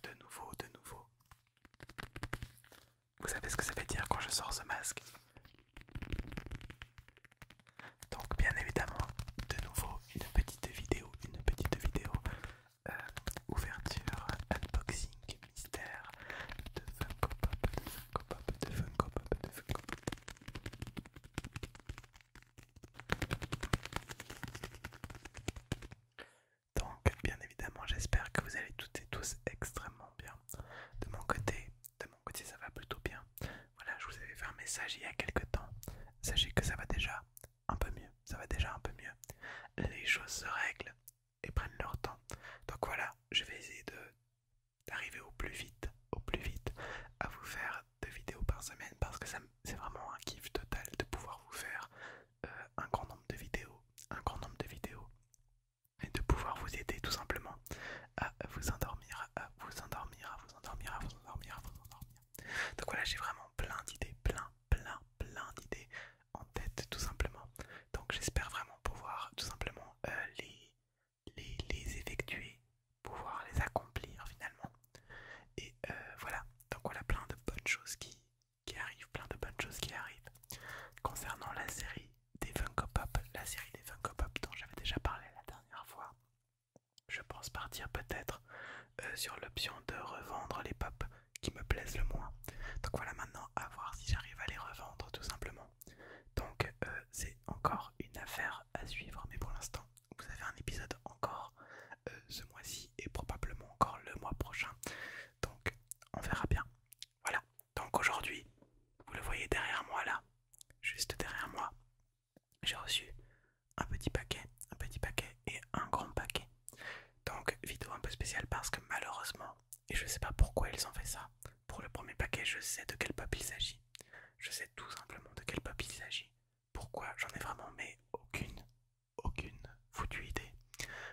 de nouveau. Vous savez ce que ça veut dire quand je sors ce masque? Donc bien évidemment, de nouveau une petite vidéo ouverture, unboxing, mystère de Funko Pop, de Funko Pop, de Funko Pop, de Funko Pop. Donc bien évidemment, j'espère que vous allez toutes et tous extrêmement bien. De mon côté ça va plutôt bien. Voilà, je vous avais fait un message il y a quelques temps. Sachez que ça va déjà un peu mieux, ça va déjà un peu mieux. Les choses se règlent et prennent leur temps. Donc voilà, je vais essayer d'arriver au plus vite à vous faire 2 vidéos par semaine parce que c'est vraiment un kiff total de pouvoir vous faire un grand nombre de vidéos, un grand nombre de vidéos et de pouvoir vous aider tout simplement à vous endormir, à vous endormir, à vous endormir, à vous endormir, à vous endormir. Donc voilà, j'ai vraiment plein d'idées, plein d'idées en tête tout simplement. Donc j'espère vraiment pouvoir tout simplement les effectuer, pouvoir les accomplir finalement. Et voilà, donc voilà plein de bonnes choses qui arrivent, plein de bonnes choses qui arrivent. Concernant la série des Funko Pop, la série des Funko Pop dont j'avais déjà parlé la dernière fois, je pense partir peut-être sur l'option de revendre les pop qui me plaisent le moins. Donc voilà, maintenant à voir si j'arrive à les revendre tout simplement. Donc c'est encore une affaire à suivre, mais pour l'instant vous avez un épisode encore ce mois-ci et probablement encore le mois prochain. Donc on verra bien. Voilà, donc aujourd'hui, vous le voyez derrière moi là, juste derrière moi, j'ai reçu un petit paquet et un grand paquet. Donc vidéo un peu spéciale parce que malheureusement, et je sais pas pourquoi ils ont fait ça, pour le premier paquet je sais de quel pop il s'agit. Je sais tout simplement de quel pop il s'agit. Pourquoi? J'en ai vraiment mais aucune foutue idée.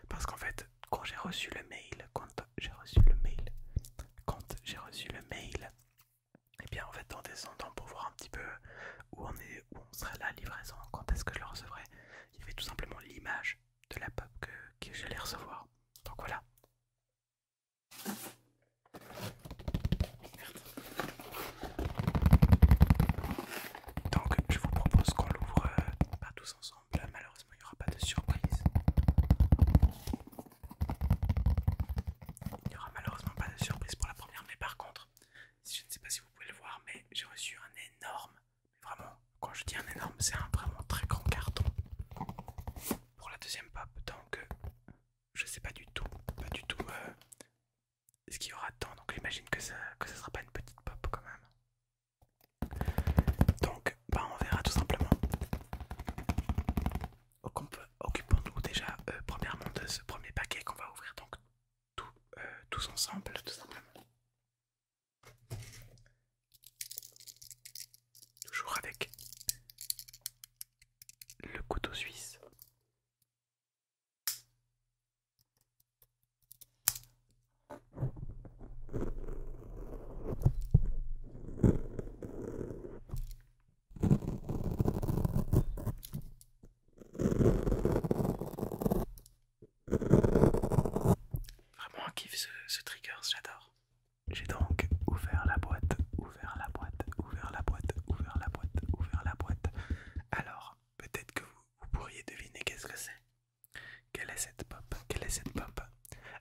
Parce qu'en fait, quand j'ai reçu le mail, et bien en fait en descendant pour voir un petit peu où on serait la livraison, quand est-ce que je le recevrais, il y avait tout simplement l'image de la pop que j'allais recevoir. Donc voilà. Donc je vous propose qu'on l'ouvre pas tous ensemble. Malheureusement il n'y aura pas de surprise. Il n'y aura malheureusement pas de surprise pour la première, mais par contre, je ne sais pas si vous pouvez le voir, mais j'ai reçu un énorme, mais vraiment, quand je dis un énorme, c'est un vraiment très grand carton pour la deuxième pop. Donc je sais pas du tout ce qu'il y aura dedans. Donc j'imagine que ça sera pas une petite pop quand même. Donc bah on verra tout simplement. Donc occupons-nous déjà premièrement de ce premier paquet qu'on va ouvrir donc tous ensemble tout simplement. Toujours avec le couteau suisse. Vraiment un kiff ce trigger, j'adore. J'ai donc ouvert la boîte, ouvert la boîte, ouvert la boîte, ouvert la boîte, ouvert la boîte. Alors, peut-être que vous pourriez deviner qu'est-ce que c'est. Quelle est cette pop? Quelle est cette pop?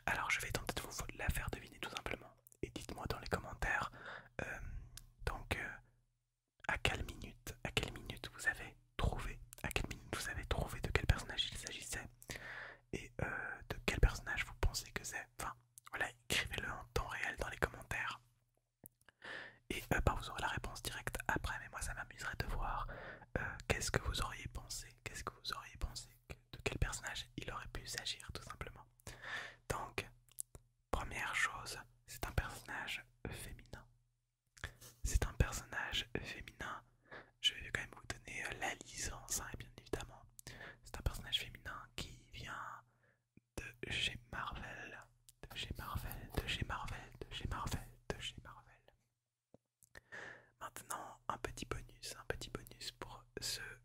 Alors, je vais tenter de vous la faire deviner tout simplement. Et dites-moi dans les commentaires, euh, donc, à quelle minute vous avez trouvé, à quelle minute vous avez trouvé de quel personnage il s'agissait et de quel personnage vous pensez que c'est. Enfin, voilà, écrivez-le en temps réel dans les commentaires. Et bah, vous aurez la réponse directe après, mais moi ça m'amuserait de voir qu'est-ce que vous auriez pensé, de quel personnage il aurait pu s'agir tout simplement. Donc, première chose, c'est un personnage féminin. C'est un personnage féminin. Je vais quand même vous donner la licence, hein, bien évidemment. C'est un personnage féminin qui vient de chez Marvel, de chez Marvel, de chez Marvel, de chez Marvel, de chez Marvel. Maintenant, un petit bonus pour ceux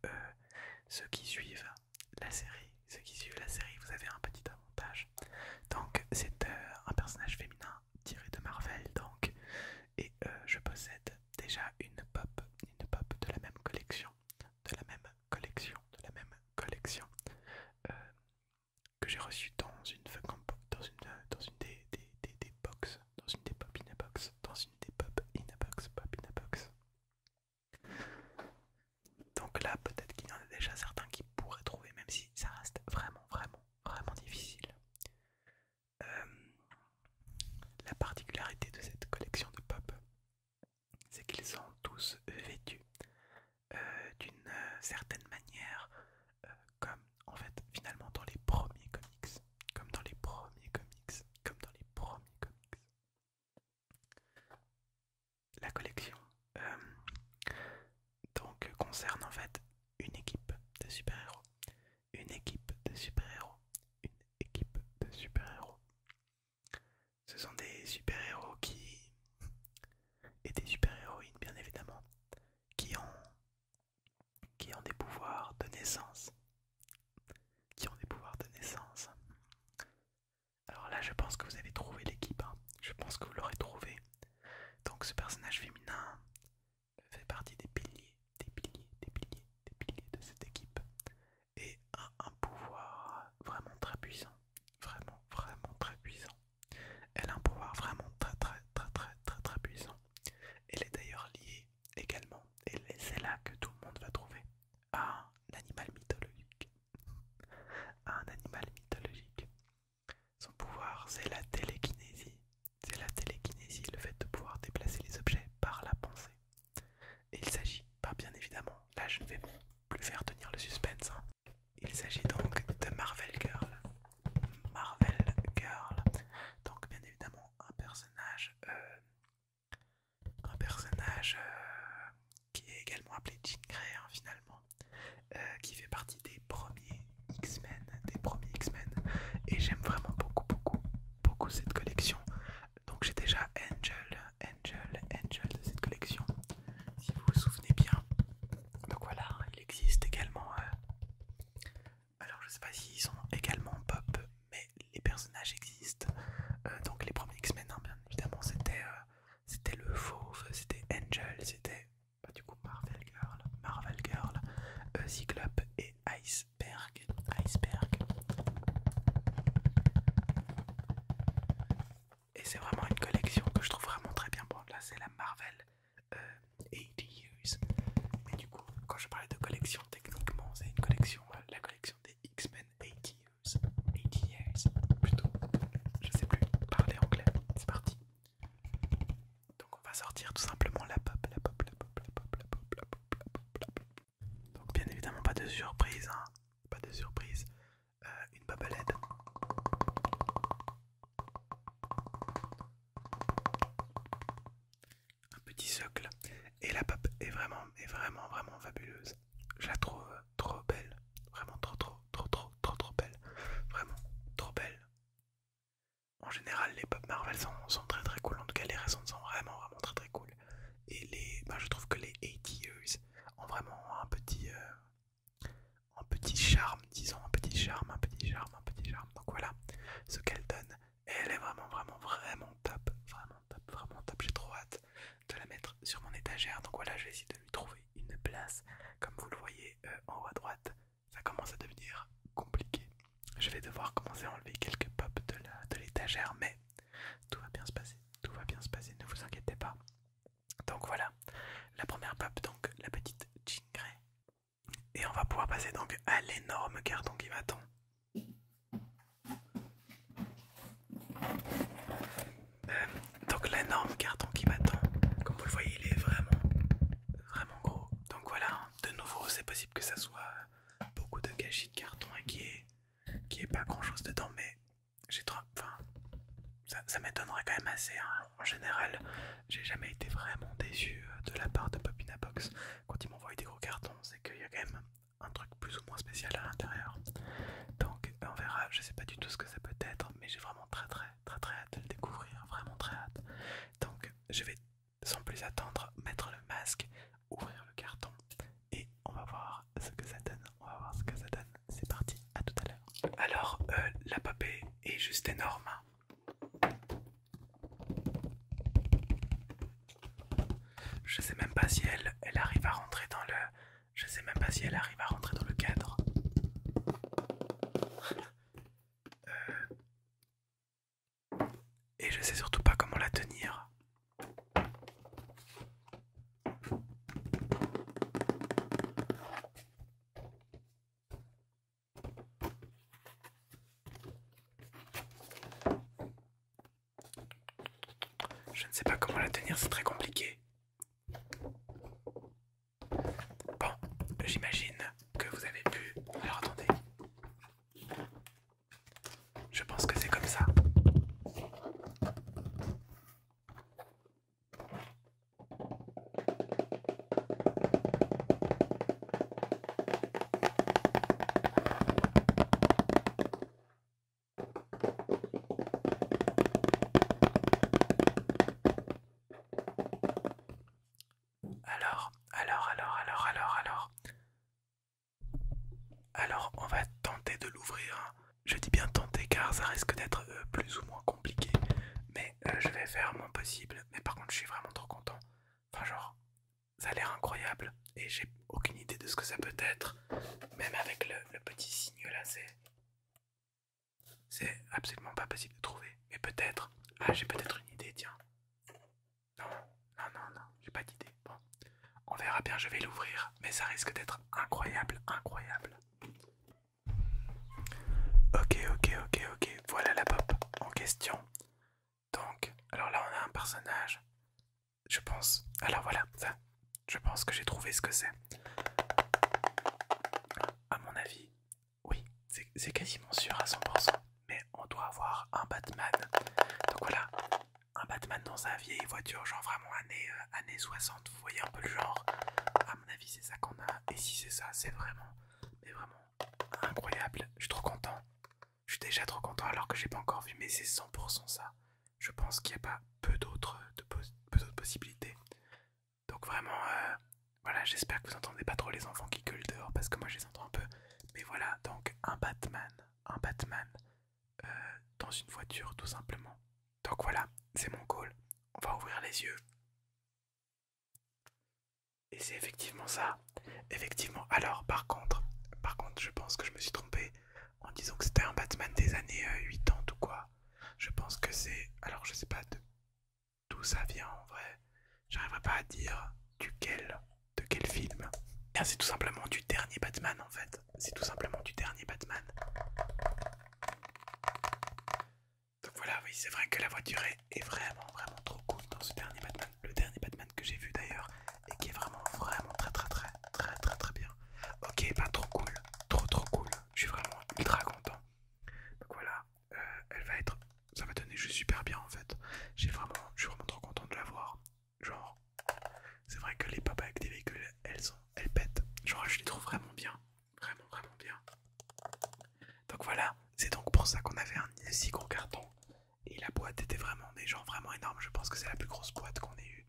super-héros qui... et des super-héroïnes bien évidemment, qui ont... qui ont des pouvoirs de naissance. Qui ont des pouvoirs de naissance. Alors là je pense que vous avez trouvé l'équipe, hein. Je pense que vous l'aurez trouvé. Donc ce personnage féminin fait partie des piliers, des piliers de cette équipe. Et a un pouvoir vraiment très puissant. Vraiment, vraiment très puissant. Elle a un pouvoir vraiment très puissant. Elle est d'ailleurs liée également, et c'est là que tout le monde va trouver, à un animal mythologique. À un animal mythologique. Son pouvoir, c'est la télékinésie. C'est la télékinésie, le fait de pouvoir déplacer les objets par la pensée. Et il s'agit, bien évidemment, là je ne vais plus faire tenir le suspense, hein. Il s'agit donc de Marvel Girl. Marvel Girl. Donc bien évidemment un personnage qui est également appelé Jean Grey, hein, finalement, qui fait partie des premiers X-Men, et j'aime vraiment beaucoup cette collection. Donc j'ai déjà Angel de cette collection, si vous vous souvenez bien. Donc voilà, il existe également, alors je sais pas s'ils sont également pop, mais les personnages existent. Donc les premiers X-Men, hein, bien évidemment, c'était le Fauve, c'était Angel, c'était du coup Marvel Girl, Cyclope et Iceberg. Et c'est vraiment une collection que je trouve vraiment très bien. Bon, là c'est la Marvel 80 Years. Mais du coup, quand je parlais de collection, techniquement, c'est une collection, la collection des X-Men 80 Years. 80 Years, plutôt. Je sais plus parler anglais. C'est parti. Donc on va sortir tout simplement la pop. Donc bien évidemment pas de surprise, hein. Pas de surprise. Une bobblehead. Un petit socle. Et la pop est vraiment fabuleuse. Je la trouve trop belle. Vraiment trop belle. Vraiment trop belle. En général, les pop Marvel sont très cool. En tout cas, les récentes sont vraiment très cool. Et je trouve que les 80 Years ont vraiment un petit charme, disons, un petit charme. Donc voilà ce qu'elle donne. Et elle est vraiment top. Vraiment top. J'ai trop hâte de la mettre sur mon étagère. Donc voilà, je vais essayer de lui trouver une place. Comme vous le voyez en haut à droite, ça commence à devenir compliqué. Je vais devoir commencer à enlever quelques pop de l'étagère, mais tout va bien se passer. Ne vous inquiétez pas. Donc voilà, la première pop, donc la petite Jean Grey. Et on va pouvoir passer donc à l'énorme carton qui m'attend. Donc l'énorme carton qui m'attend, comme vous le voyez, il est vraiment gros. Donc voilà, de nouveau, c'est possible que ça soit beaucoup de gâchis de carton et qu'il n'y ait pas grand chose dedans, mais j'ai trop... Enfin, ça m'étonnerait quand même assez, hein. En général, j'ai jamais été vraiment déçu de la part de Popina Box. Quand ils m'envoient des gros cartons, c'est qu'il y a quand même un truc plus ou moins spécial à l'intérieur. Donc on verra, je sais pas du tout ce que ça peut être, mais j'ai vraiment très hâte de le découvrir, vraiment très hâte. Donc je vais sans plus attendre mettre le masque, ouvrir le carton et on va voir ce que ça donne. C'est parti, à tout à l'heure. Alors la papée est juste énorme. Je sais même pas si elle arrive à rentrer dans le... Je sais même pas si elle arrive à rentrer dans le cadre. Et je sais surtout pas comment la tenir. Je ne sais pas comment la tenir, c'est très compliqué. Bon, j'imagine que vous avez pu... Alors attendez. Je pense que c'est comme ça. faire mon possible, mais par contre je suis vraiment trop content. Enfin genre, ça a l'air incroyable et j'ai aucune idée de ce que ça peut être. Même avec le petit signe là, c'est absolument pas possible de trouver. Mais peut-être, ah j'ai peut-être une idée, tiens. Non, non, j'ai pas d'idée. Bon, on verra bien, je vais l'ouvrir, mais ça risque d'être incroyable, incroyable. Ok, voilà la pop en question. Donc, alors là on a un personnage, je pense, alors voilà, ça, je pense que j'ai trouvé ce que c'est. À mon avis, oui, c'est quasiment sûr à 100%, mais on doit avoir un Batman. Donc voilà, un Batman dans sa vieille voiture, genre vraiment années 60, vous voyez un peu le genre. À mon avis, c'est ça qu'on a, et si c'est ça, c'est vraiment, mais vraiment incroyable. Je suis trop content. Je suis déjà trop content alors que j'ai pas encore vu, mais c'est 100% ça. Je pense qu'il n'y a pas peu d'autres possibilités. Donc vraiment, voilà, j'espère que vous entendez pas trop les enfants qui gueulent dehors parce que moi je les entends un peu. Mais voilà, donc un Batman dans une voiture tout simplement. Donc voilà, c'est mon goal. On va ouvrir les yeux. Et c'est effectivement ça. Effectivement. Alors par contre, je pense que je me suis trompé en disant que c'était un Batman des années 80 ou quoi. Je pense que c'est... Alors je sais pas d'où ça vient en vrai. J'arriverai pas à dire de quel film. Bien, c'est tout simplement du dernier Batman en fait. C'est tout simplement du dernier Batman. Donc voilà, oui, c'est vrai que la voiture est vraiment, vraiment trop cool dans ce dernier Batman. Le dernier Batman que j'ai vu d'ailleurs et qui est vraiment, vraiment très bien. Ok, bah trop cool, trop cool. Je suis vraiment ultra content. Donc voilà, elle va être, ça va donner juste super bien en fait. Je suis vraiment trop content de la voir. Genre, c'est vrai que les pop avec des véhicules, elles pètent. Genre, je les trouve vraiment bien, vraiment bien. Donc voilà, c'est donc pour ça qu'on avait un si gros carton. Et la boîte était vraiment, mais genre vraiment énorme. Je pense que c'est la plus grosse boîte qu'on ait eue.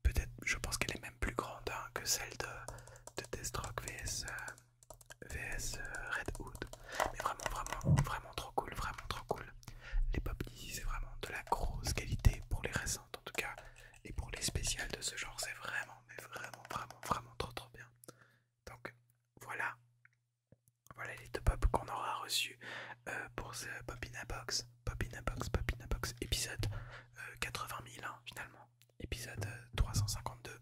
Peut-être, je pense qu'elle est même plus grande hein, que celle de Deathstroke VS Red Hood. Mais vraiment trop cool, vraiment trop cool. Les pop d'ici, c'est vraiment de la grosse qualité pour les récentes en tout cas. Et pour les spéciales de ce genre, c'est vraiment, mais vraiment trop bien. Donc voilà. Voilà les deux pop qu'on aura reçus pour ce Pop in a Box, épisode 80 000 hein, finalement, épisode 352,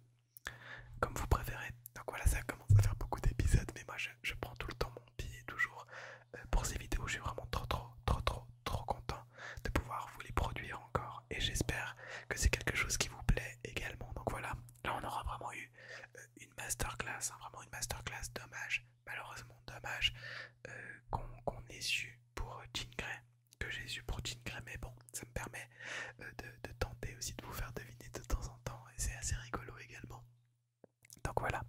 comme vous préférez. Donc voilà, ça commence à faire beaucoup d'épisodes, mais moi je prends tout le temps mon pied toujours pour ces vidéos. Je suis vraiment trop content de pouvoir vous les produire encore, et j'espère que c'est quelque chose qui vous plaît également. Donc voilà, là on aura vraiment eu une masterclass, hein, vraiment une masterclass. Dommage, malheureusement dommage qu'on ait su pour Jean Grey, que j'ai su pour Jean Grey, mais bon, ça me permet de tenter aussi de vous faire deviner de temps en temps, et c'est assez rigolo également. Donc voilà,